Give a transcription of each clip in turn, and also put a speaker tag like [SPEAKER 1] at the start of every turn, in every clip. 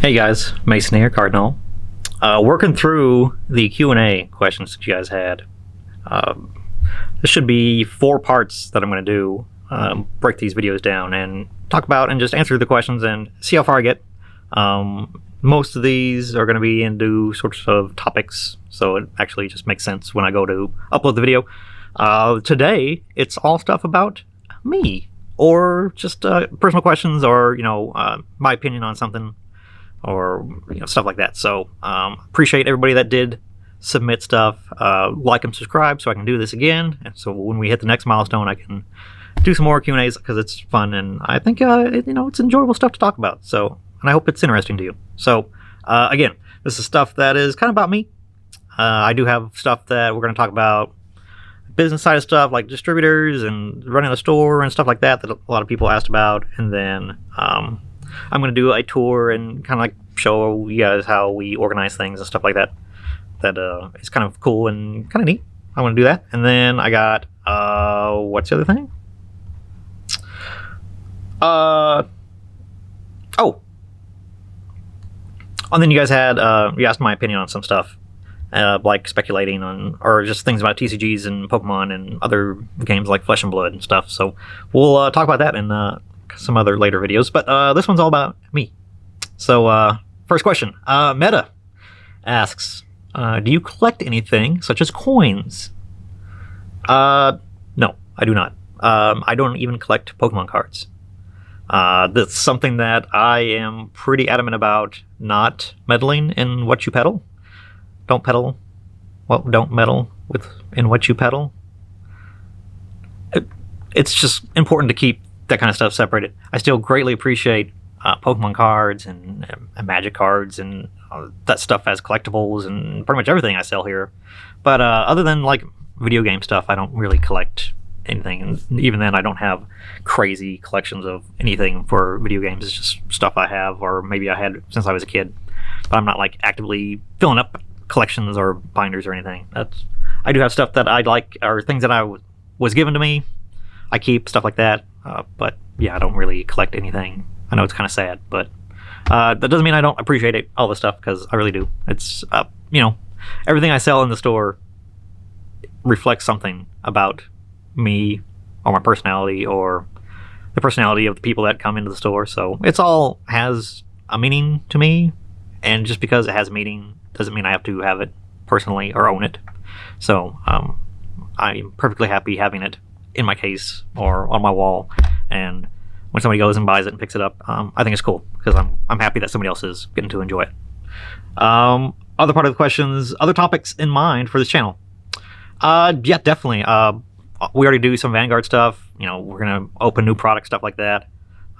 [SPEAKER 1] Hey guys, Mason here, Cardinal. Working through the Q&A questions that you guys had. This should be 4 parts that I'm going to do. Break these videos down and talk about and just answer the questions and see how far I get. Most of these are going to be into sorts of topics, so it actually just makes sense when I go to upload the video. Today, it's all stuff about me, or just personal questions, or my opinion on something, or stuff like that. So appreciate everybody that did submit stuff. Like and subscribe so I can do this again, and so when we hit the next milestone I can do some more Q&As, because it's fun and I think it's enjoyable stuff to talk about. So, and I hope it's interesting to you. So again, this is stuff that is kind of about me. I do have stuff that we're going to talk about, business side of stuff like distributors and running the store and stuff like that a lot of people asked about. And then I'm going to do a tour and kind of like show you guys how we organize things and stuff like that. That is kind of cool and kind of neat. I want to do that. And then I got what's the other thing? And then you guys had you asked my opinion on some stuff, like speculating on, or just things about TCGs and Pokemon and other games like Flesh and Blood and stuff. So we'll talk about that in some other later videos. But this one's all about me. So first question, Meta asks, do you collect anything such as coins? No, I do not. I don't even collect Pokemon cards. That's something that I am pretty adamant about not meddling in what you peddle. Don't meddle in what you peddle. It's just important to keep that kind of stuff separated. I still greatly appreciate Pokemon cards and Magic cards and that stuff as collectibles and pretty much everything I sell here. But other than like video game stuff, I don't really collect anything, and even then I don't have crazy collections of anything for video games. It's just stuff I have, or maybe I had since I was a kid, but I'm not like actively filling up collections or binders or anything. I do have stuff that I like, or things that was given to me. I keep stuff like that, but yeah, I don't really collect anything. I know it's kind of sad, but that doesn't mean I don't appreciate all this stuff, because I really do. It's everything I sell in the store reflects something about me, or my personality, or the personality of the people that come into the store. So it's all has a meaning to me, and just because it has a meaning doesn't mean I have to have it personally or own it. So I'm perfectly happy having it in my case or on my wall, and when somebody goes and buys it and picks it up, I think it's cool, because I'm happy that somebody else is getting to enjoy it. Other part of the questions, other topics in mind for this channel? Yeah, definitely. We already do some Vanguard stuff. We're gonna open new product stuff like that.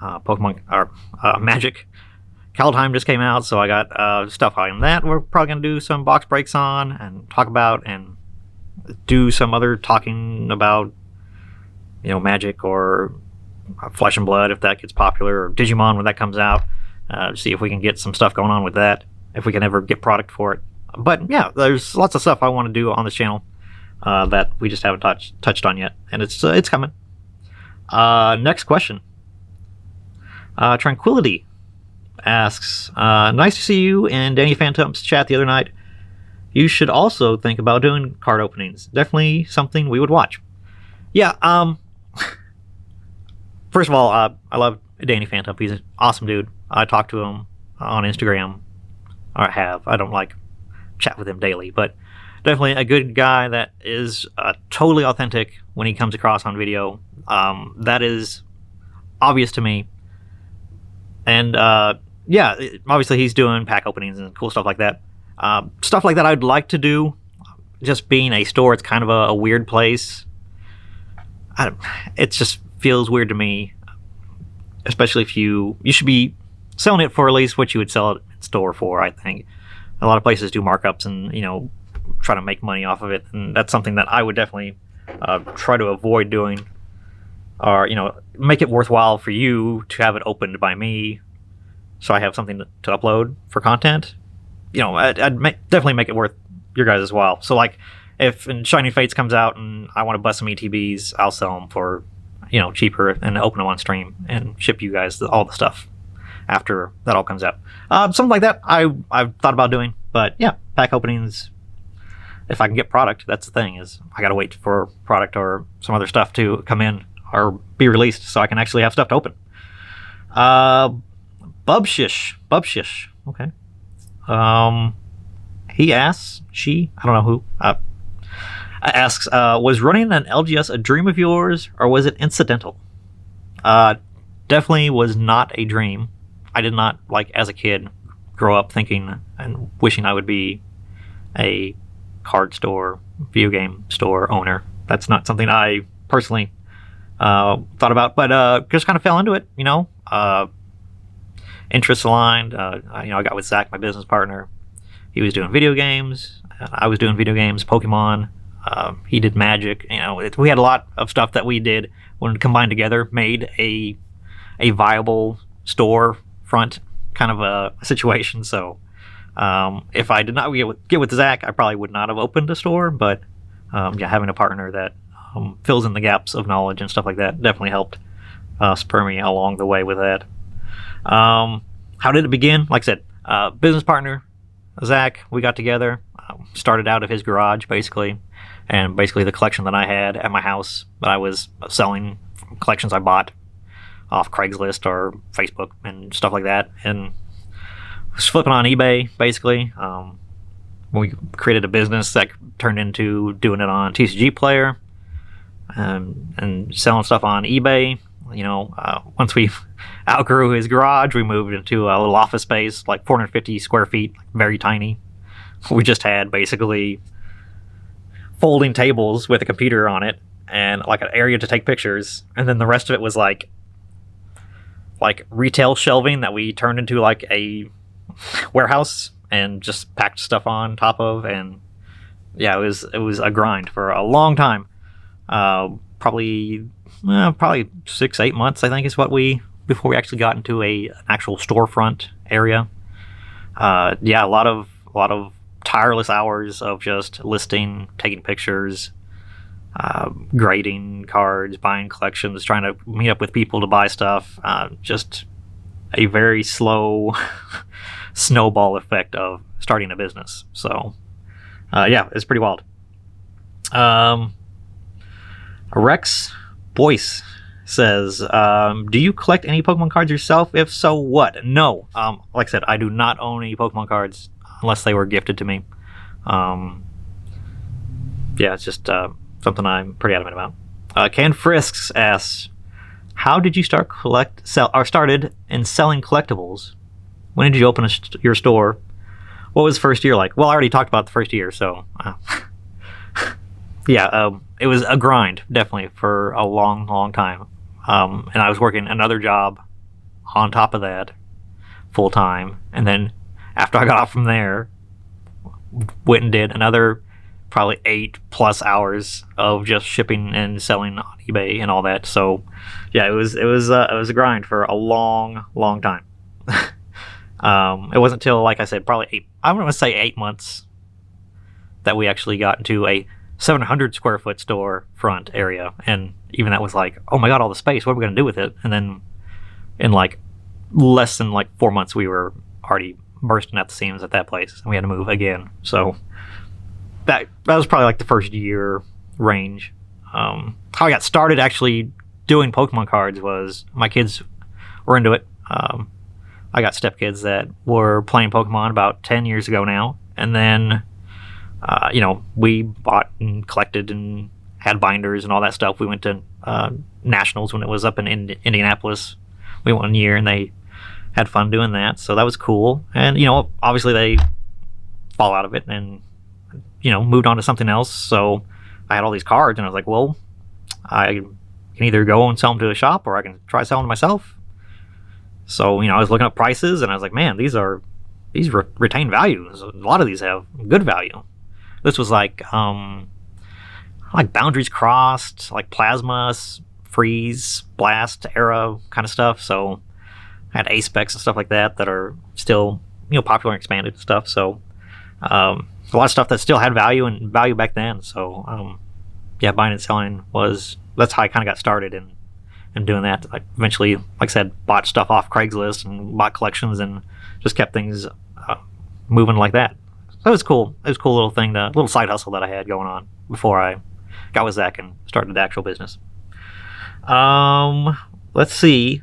[SPEAKER 1] Pokemon or Magic Kaldheim just came out, so I got stuff on that. We're probably gonna do some box breaks on and talk about, and do some other talking about Magic or Flesh and Blood if that gets popular, or Digimon when that comes out. See if we can get some stuff going on with that, if we can ever get product for it. But yeah, there's lots of stuff I want to do on this channel that we just haven't touched on yet, and it's coming. Next question. Tranquility asks, nice to see you and Danny Phantom's chat the other night. You should also think about doing card openings. Definitely something we would watch. Yeah, first of all, I love Danny Phantom. He's an awesome dude. I talk to him on Instagram, or I don't like chat with him daily, but definitely a good guy that is totally authentic when he comes across on video. That is obvious to me. And yeah, obviously he's doing pack openings and cool stuff like that. Stuff like that I'd like to do. Just being a store, it's kind of a weird place. It just feels weird to me, especially if you should be selling it for at least what you would sell it in store for. I think a lot of places do markups and try to make money off of it, and that's something that I would definitely try to avoid doing, or make it worthwhile for you to have it opened by me, so I have something to upload for content. I'd definitely make it worth your guys as well. So like, if Shining Fates comes out and I want to bust some ETBs, I'll sell them for cheaper and open them on stream and ship you guys all the stuff. after that all comes out. Something like that I've thought about doing, but yeah, pack openings. If I can get product, that's the thing, is I got to wait for product or some other stuff to come in or be released so I can actually have stuff to open. Bubshish. Okay. He asks, I don't know who, asks, was running an LGS a dream of yours, or was it incidental? Definitely was not a dream. I did not, like, as a kid, grow up thinking and wishing I would be a card store, video game store owner. That's not something I personally thought about, but just kind of fell into it, interests aligned. I got with Zach, my business partner. He was doing video games. I was doing video games, Pokemon. He did Magic. We had a lot of stuff that we did when combined together made a viable store front kind of a situation. So if I did not get with Zach, I probably would not have opened a store. But having a partner that fills in the gaps of knowledge and stuff like that definitely helped spur me along the way with that. How did it begin? Like I said, business partner, Zach, we got together, started out of his garage, basically, and basically the collection that I had at my house that I was selling, collections I bought off Craigslist or Facebook and stuff like that, and was flipping on eBay, basically. We created a business that turned into doing it on TCG Player, and selling stuff on eBay. Once we outgrew his garage, we moved into a little office space, like 450 square feet, very tiny. We just had basically folding tables with a computer on it and like an area to take pictures, and then the rest of it was like retail shelving that we turned into like a warehouse and just packed stuff on top of. And yeah, it was a grind for a long time. Probably 6-8 months, I think, is what before we actually got into an actual storefront area. A lot of tireless hours of just listing, taking pictures, grading cards, buying collections, trying to meet up with people to buy stuff. Just a very slow snowball effect of starting a business. So it's pretty wild. Rex Boyce says, do you collect any Pokemon cards yourself? If so, what? No. Like I said, I do not own any Pokemon cards unless they were gifted to me. It's just something I'm pretty adamant about. Can Frisks asks, how did you started in selling collectibles? When did you open your store? What was the first year like? Well, I already talked about the first year, so it was a grind, definitely, for a long, long time. And I was working another job on top of that, full time. And then after I got off from there, went and did another probably 8+ hours of just shipping and selling on eBay and all that. So yeah, it was a grind for a long, long time. It wasn't until, like I said, probably I'm going to say 8 months that we actually got into a 700 square foot store front area, and even that was like, oh my god, all the space, what are we going to do with it? And then in like less than 4 months we were already bursting at the seams at that place, and we had to move again. So that was probably like the first year range. How I got started actually doing Pokemon cards was my kids were into it. I got stepkids that were playing Pokemon about 10 years ago now, and then we bought and collected and had binders and all that stuff. We went to nationals when it was up in Indianapolis. We went 1 year and they had fun doing that, so that was cool. And obviously they fall out of it and moved on to something else. So I had all these cards, and I was like, well, I can either go and sell them to a shop, or I can try selling them myself. So I was looking up prices, and I was like, man, these retain value. A lot of these have good value. This was like Boundaries Crossed, like Plasma, Freeze, Blast era kind of stuff. So I had A-Specs and stuff like that are still popular and expanded and stuff. So a lot of stuff that still had value back then. So buying and selling that's how I kind of got started in and doing that. Like eventually, like I said, bought stuff off Craigslist and bought collections and just kept things moving like that. So it was cool. It was a cool little thing, little side hustle that I had going on before I got with Zach and started the actual business. Let's see.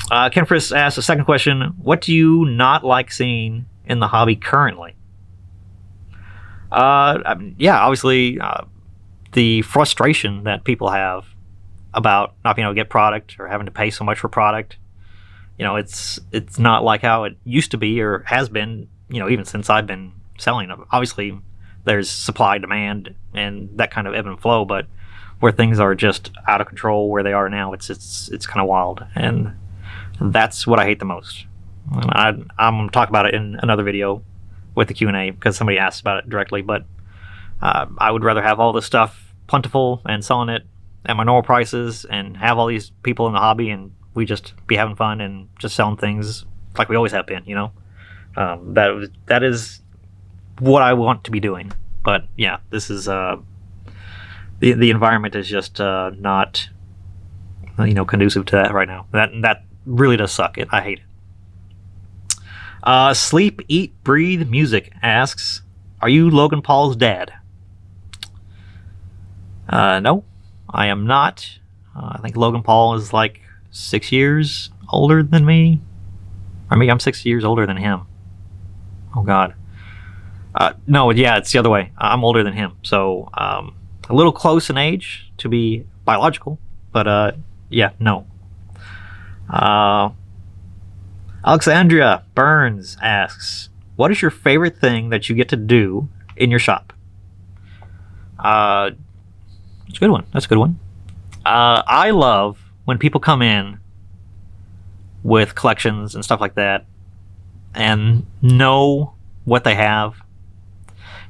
[SPEAKER 1] Ken Friss asked a second question. What do you not like seeing in the hobby currently? Yeah, obviously, the frustration that people have about not being able to get product or having to pay so much for product. It's not like how it used to be or has been, even since I've been selling. Obviously, there's supply, demand, and that kind of ebb and flow, but where things are just out of control where they are now, it's kind of wild. And that's what I hate the most. And I'm going to talk about it in another video with the Q&A because somebody asked about it directly, but I would rather have all this stuff plentiful and selling it at my normal prices and have all these people in the hobby and we just be having fun and just selling things like we always have been, that is what I want to be doing. But yeah, this is the environment is just not conducive to that right now. That really does suck. I hate it. Sleep, Eat, Breathe Music asks, are you Logan Paul's dad? No, I am not. I think Logan Paul is like 6 years older than me. I mean, I'm 6 years older than him. Oh, God. No, yeah, it's the other way. I'm older than him. So, a little close in age to be biological. But, yeah, no. Alexandria Burns asks, what is your favorite thing that you get to do in your shop? It's a good one. That's a good one. I love when people come in with collections and stuff like that and know what they have.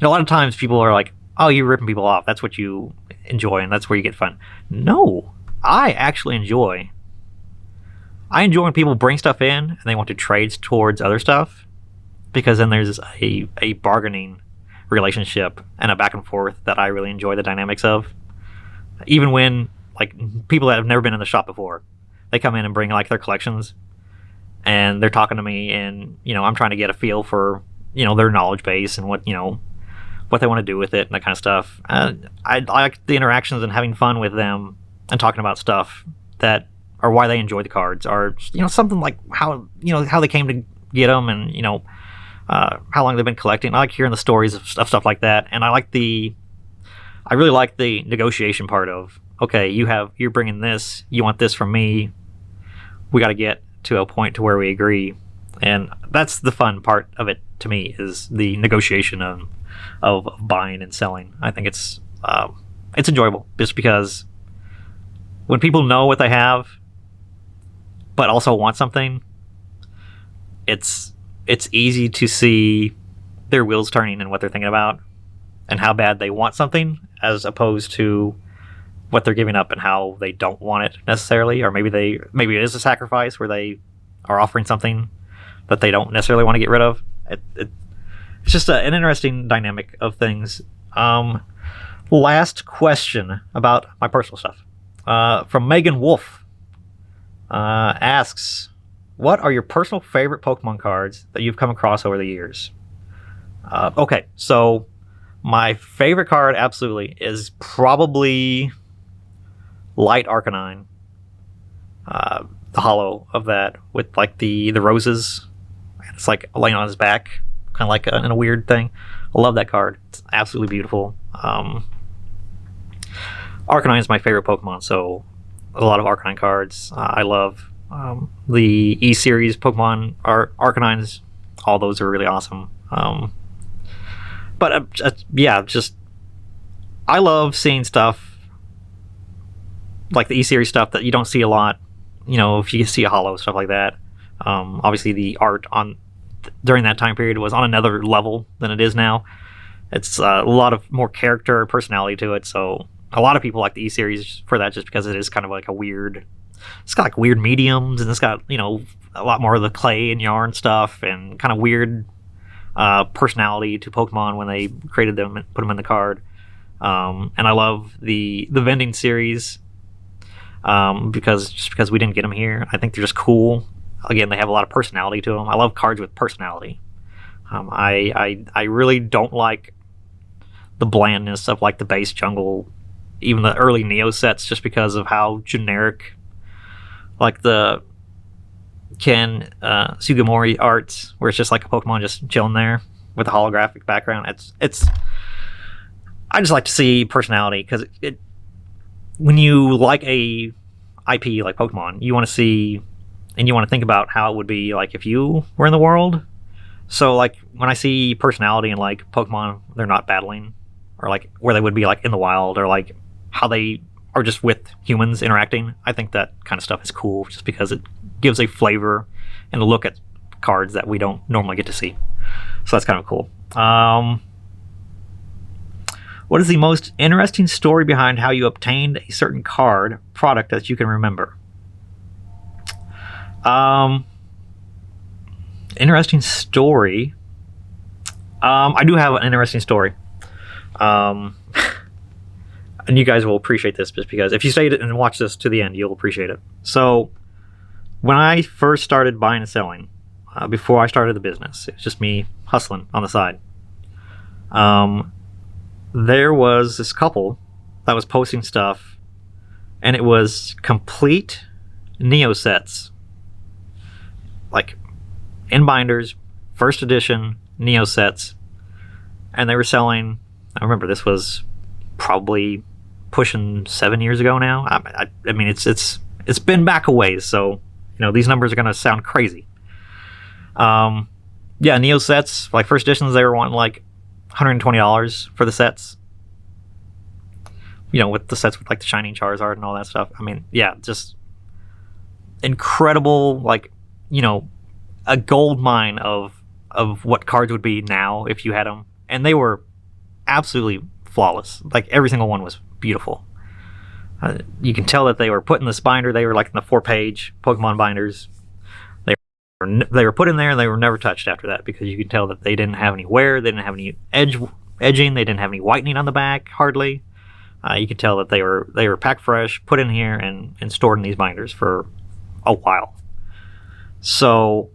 [SPEAKER 1] A lot of times people are like, oh, you're ripping people off. That's what you enjoy and that's where you get fun. No, I actually enjoy. I enjoy when people bring stuff in and they want to trade towards other stuff because then there's a bargaining relationship and a back and forth that I really enjoy the dynamics of. Even when like people that have never been in the shop before, they come in and bring like their collections and they're talking to me and I'm trying to get a feel for their knowledge base and what they want to do with it and that kind of stuff. I like the interactions and having fun with them and talking about stuff that are why they enjoy the cards, or something like how they came to get them and how long they've been collecting. I like hearing the stories of stuff like that, and I really like the negotiation part of, okay, you're bringing this, you want this from me, we got to get to a point to where we agree. And that's the fun part of it to me, is the negotiation of buying and selling. I think it's enjoyable just because when people know what they have but also want something, it's easy to see their wheels turning and what they're thinking about and how bad they want something as opposed to what they're giving up and how they don't want it necessarily. Or maybe it is a sacrifice where they are offering something that they don't necessarily want to get rid of. It's just an interesting dynamic of things. Last question about my personal stuff. From Megan Wolf. Asks, what are your personal favorite Pokemon cards that you've come across over the years? Okay, so my favorite card absolutely is probably Light Arcanine. The hollow of that with like the roses. It's like laying on his back, kind of like in a weird thing. I love that card. It's absolutely beautiful. Arcanine is my favorite Pokemon, so a lot of Arcanine cards. I love the E-Series Pokemon Arcanines. All those are really awesome. But yeah, just I love seeing stuff like the E-Series stuff that you don't see a lot. If you see a holo, stuff like that. Obviously, the art during that time period was on another level than it is now. It's a lot of more character and personality to it, so a lot of people like the E-Series for that, just because it is kind of like it's got like weird mediums, and it's got a lot more of the clay and yarn stuff and kind of weird personality to Pokemon when they created them and put them in the card. And I love the vending series because we didn't get them here. I think they're just cool. Again, they have a lot of personality to them. I love cards with personality. I really don't like the blandness of like the base jungle, even the early Neo sets, just because of how generic, like the Ken Sugimori arts, where it's just like a Pokemon just chilling there with a holographic background. It's I just like to see personality, because it when you like a IP like Pokemon, you want to see and you want to think about how it would be like if you were in the world. So like when I see personality in like Pokemon, they're not battling, or like where they would be like in the wild, or like how they are just with humans interacting, I think that kind of stuff is cool, just because it gives a flavor and a look at cards that we don't normally get to see. So that's kind of cool. What is the most interesting story behind how you obtained a certain card product that you can remember? Interesting story. I do have an interesting story. And you guys will appreciate this, just because if you stayed and watch this to the end, you'll appreciate it. So when I first started buying and selling, before I started the business, it was just me hustling on the side. There was this couple that was posting stuff, and it was complete Neo sets, like in binders, first edition Neo sets, and they were selling. I remember this was probably pushing 7 years ago now. I mean, it's been back a ways, so these numbers are gonna sound crazy. Yeah, Neo sets, like first editions, they were wanting like $120 for the sets. With the sets with like the Shining Charizard and all that stuff. I mean, yeah, just incredible, like, a gold mine of what cards would be now if you had them. And they were absolutely flawless. Like every single one was beautiful. You can tell that they were put in this binder. They were like in the 4-page Pokemon binders. They were put in there, and they were never touched after that, because you can tell that they didn't have any wear, they didn't have any edging, they didn't have any whitening on the back, hardly. You could tell that they were packed fresh, put in here, and stored in these binders for a while. So,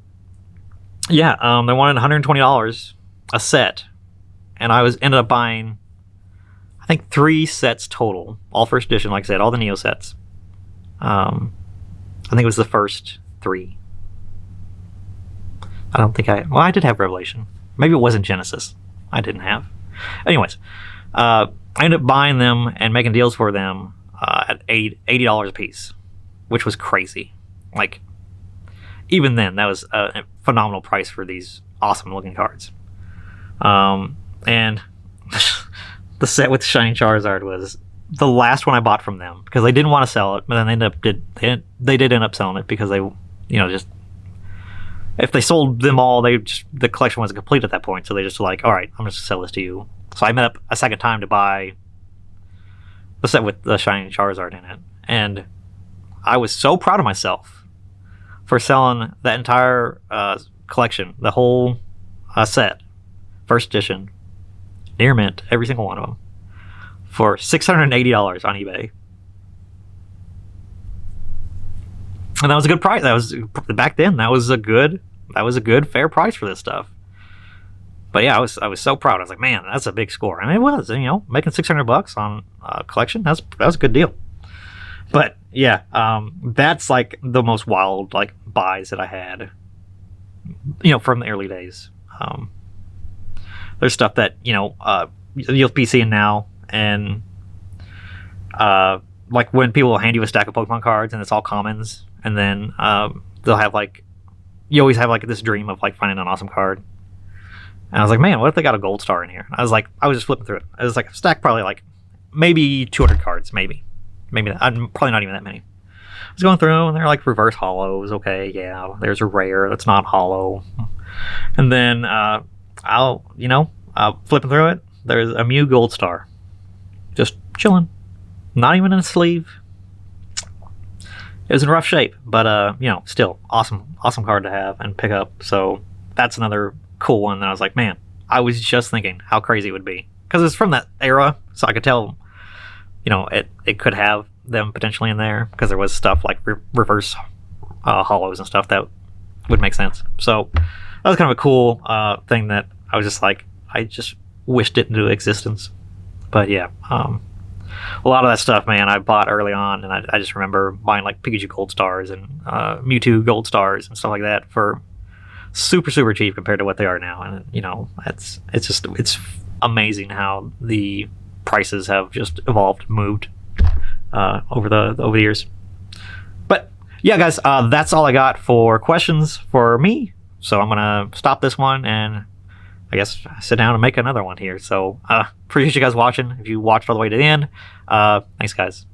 [SPEAKER 1] yeah, they wanted $120 a set, and I ended up buying, I think, 3 sets total, all first edition, like I said, all the Neo sets. I think it was the first 3. I don't think I did have Revelation. Maybe it wasn't Genesis. I didn't have. Anyways, I ended up buying them and making deals for them at $80 a piece, which was crazy. Like, even then, that was a phenomenal price for these awesome looking cards. And the set with the Shining Charizard was the last one I bought from them, because they didn't want to sell it, but then they did end up selling it, because they, just, if they sold them all, the collection wasn't complete at that point, so they just were like, all right, I'm just gonna sell this to you. So I met up a second time to buy the set with the Shining Charizard in it, and I was so proud of myself for selling that entire collection, the whole set, first edition, near mint, every single one of them, for $680 on eBay. And that was a good price. That was, back then, that was a good fair price for this stuff. But yeah, I was so proud. I was like, man, that's a big score. And it was, making $600 on a collection, that was a good deal. But yeah, that's like the most wild like buys that I had, from the early days. There's stuff that you'll be seeing now, and like when people will hand you a stack of Pokemon cards and it's all commons, and then they'll have like, you always have like this dream of like finding an awesome card. And I was like, man, what if they got a gold star in here? I was just flipping through it. I was like, a stack probably like maybe 200 cards, maybe I'm probably not even that many. I was going through, and they're like reverse hollows. Okay, yeah, there's a rare that's not hollow. And then I'll flipping through it, there's a Mew gold star, just chilling, not even in a sleeve. It was in rough shape, but still awesome card to have and pick up. So that's another cool one that I was like, man, I was just thinking how crazy it would be, because it's from that era, so I could tell, it could have them potentially in there because there was stuff like reverse hollows and stuff that would make sense. So that was kind of a cool thing that I was just like, I just wished it into existence. But yeah, a lot of that stuff, man, I bought early on, and I just remember buying like Pikachu Gold Stars and Mewtwo Gold Stars and stuff like that for super cheap compared to what they are now. And you know, it's amazing how the prices have just moved over the years. But yeah, guys, that's all I got for questions for me. So I'm gonna stop this one and I guess sit down and make another one here. So appreciate you guys watching. If you watched all the way to the end, thanks, guys.